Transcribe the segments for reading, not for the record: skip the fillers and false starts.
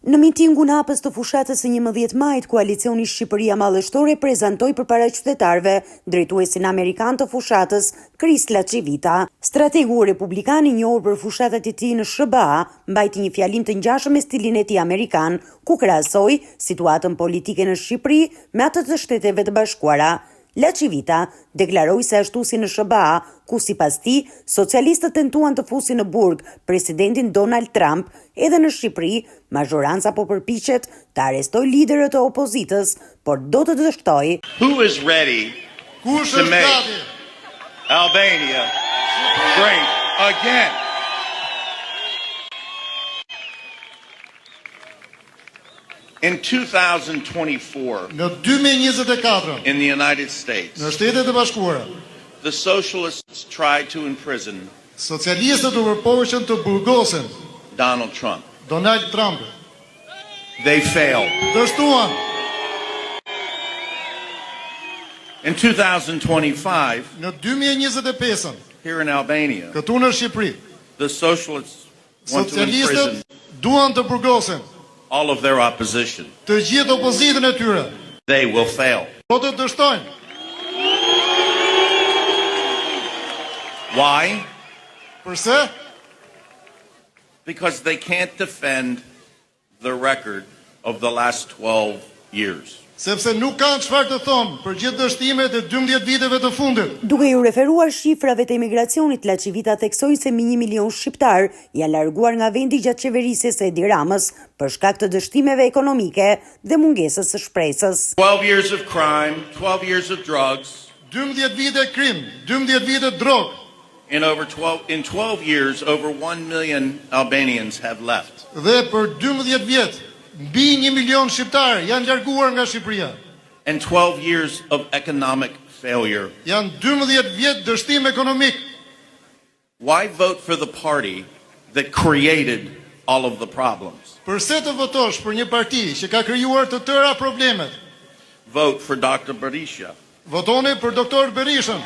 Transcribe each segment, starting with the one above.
Në mitingun hapës të fushatës së 11 majit, koalicioni Shqipëria Mallështore prezantoi përpara qytetarëve drejtuesin amerikan të fushatës, Chris Lacivita. Strategu republikan i njohur për fushatat e tij në SBA mbajti një fjalim të ngjashëm me stilin e tij amerikan, ku krahasoi situatën politike në Shqipëri me atë të Shteteve të Bashkuara. Lacivita deklaroi se ashtu si në SBA, ku sipas tij socialistët tentuan të fusin në burg presidentin Donald Trump, edhe në Shqipëri mazhoranca po përpiqet të arrestojë liderët e opozitës, por do të dështojë. Who is ready to make Albania great again? In 2024, në 2024, in the United States, në Shtetet e Bashkuara, the socialists tried to imprison socialistët u përpoqën të burgosen Donald Trump. Donald Trump. They failed. Dështuan. In 2025, Në 2025, here in Albania, këtu në Shqipëri, the socialists want to imprison socialistët duan të burgosen all of their opposition. të gjithë opozitën e tyre. They will fail. Po të dështojnë. Why? Përse? Because they can't defend the record of the last 12 years. Sepse nuk kanë çfarë të thonë për gjithë dështimet e 12 viteve të fundit. Duke ju referuar shifrave të emigracionit, Lacivita theksoi se mbi 1 milion shqiptar janë larguar nga vendi gjatë qeverisjes së Edi Ramës për shkak të dështimeve ekonomike dhe mungesës së shpresës. 12 years of crime, 12 years of drugs. 12 vite krim, 12 vite drogë. In 12 years, over 1 million Albanians have left. Dhe për 12 vjet, mbi 1 milion shqiptar janë larguar nga Shqipëria. And 12 years of economic failure. Janë 12 vjet dështim ekonomik. Why vote for the party that created all of the problems? Përse të votosh për një parti që ka krijuar të tëra problemet? Vote for Dr. Berisha. Votoni për doktor Berishën.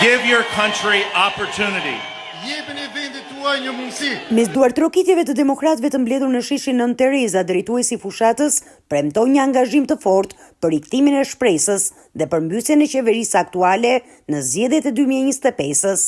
Give your country opportunity. Jepini vendit tuaj një mundësi. Mes duartrokitjeve të demokratëve të mbledhur në shishin Nën Tereza, drejtuesi i fushatës premtoi një angazhim të fortë për rikthimin e shpresës dhe përmbysjen e qeverisë aktuale në zgjedhjet e 2025-s.